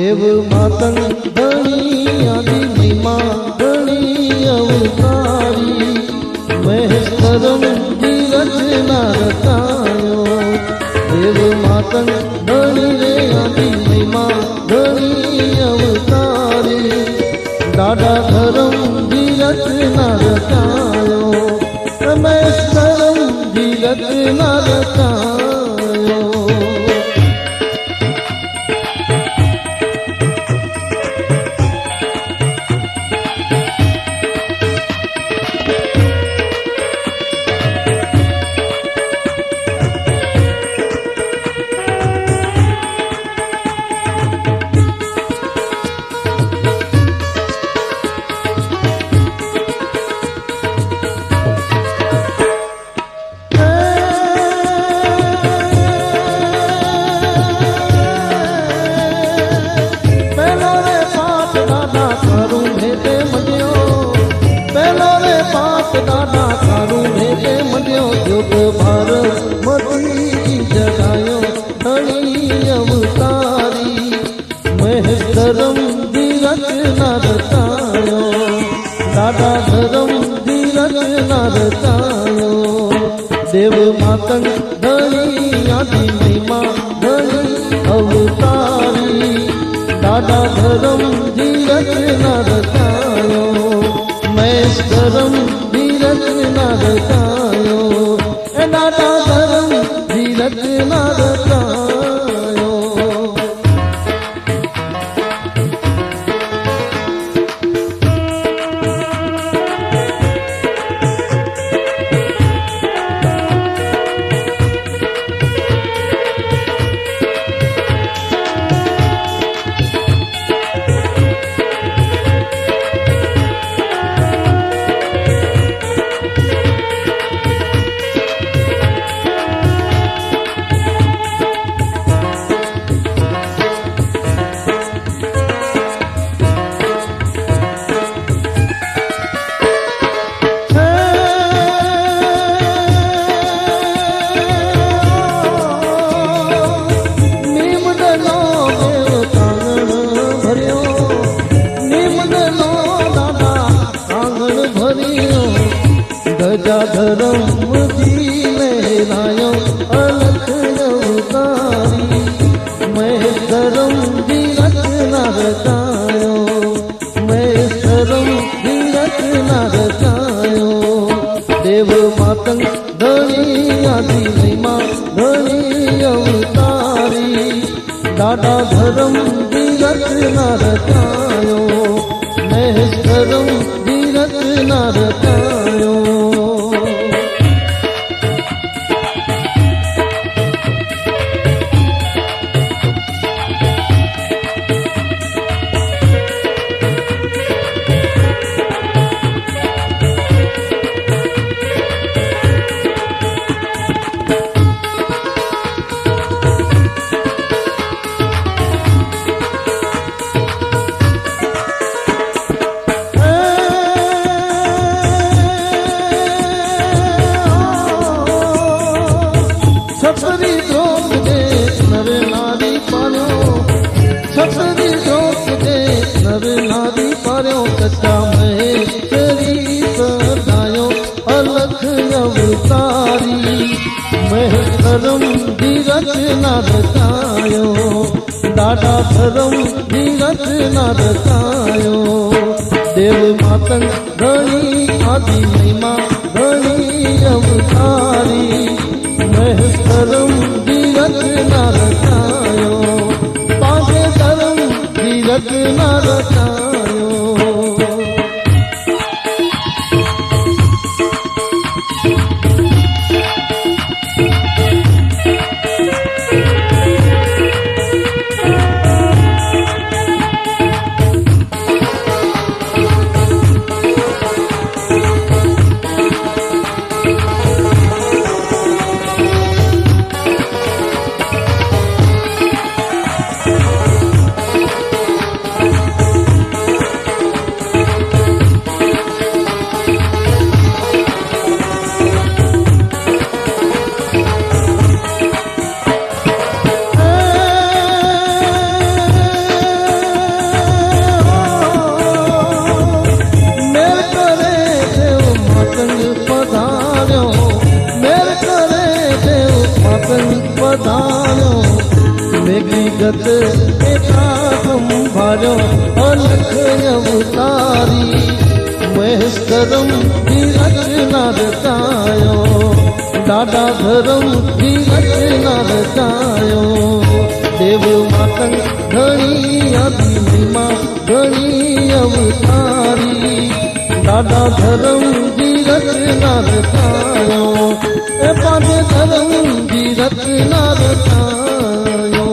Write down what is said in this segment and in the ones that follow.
देव मातंग धनी आदि महिमा धनी अवतारी महेश करम की रचना रचायो देव मातंग धनी रे आदि महिमा धनी अवतारी दादा धर्म की रचना रचायो महेश करम की रचना रचायो दादा थारू भेटे मड्यो युग भारत मती जगायो धनी अवतारी महेश धर्म की रचना रचायो दादा धर्म की रचना रचायो देव मातंग धनी आदि महिमा धनी अवतारी दादा धर्म की रचना रचायो महेश धर्म रचना रचायो दादा धर्म की रचना रचायो धर्म की लहरायो अलख अवतारी महेश धर्म की रचना रचायो महेश धर्म की रचना रचायो देव मातंग धनी आदि महिमा धनी अवतारी दादा धर्म की रचना रचायो महेश धर्म की रचना रचायो छतरी जोत दे नर नारी पार्यो छतरी जोत दे नर नारी पार्यो कच्चा महेश्वरी सदायो अलख अवतारी महेश धर्म की रचना रचायो दादा धर्म की रचना रचायो देव मातंग धनी आदि महिमा धनी अवतारी महेश धर्म की रचना रचायो पांचे धर्म की रचना रचायो जगत एका संभाळ्यो अलख अवतारी महेश करम की रचना रचायो दादा धर्म की रचना रचायो देव मातंग घणी आदि महिमा घणी अवतारी दादा धर्म की रचना रचायो ए पांच धर्म की रचना रचायो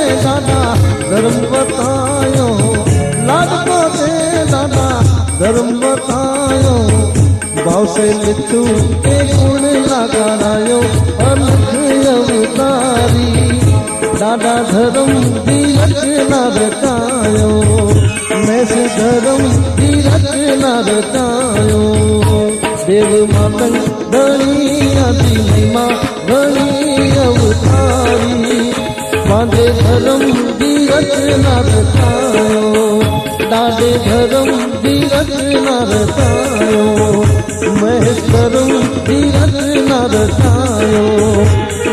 धर्म बतायो लाडको दे दादा धर्म बतायो भाव से लिखू के गुण लगायो अलख अवतारी दादा धर्म की रचना रचायो मैं से धर्म की रचना रचायो देव मातंग घणी आदि महिमा घणी अवतारी बांधे धर्म की रचना रचायो दादे धर्म की रचना रचायो महेश धर्म की रचना रचायो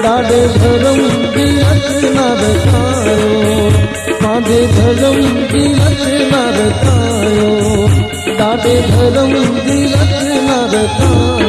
दादे धर्म की रचना रचायो बांधे धर्म की रचना रचायो दादे धर्म की रचना रचायो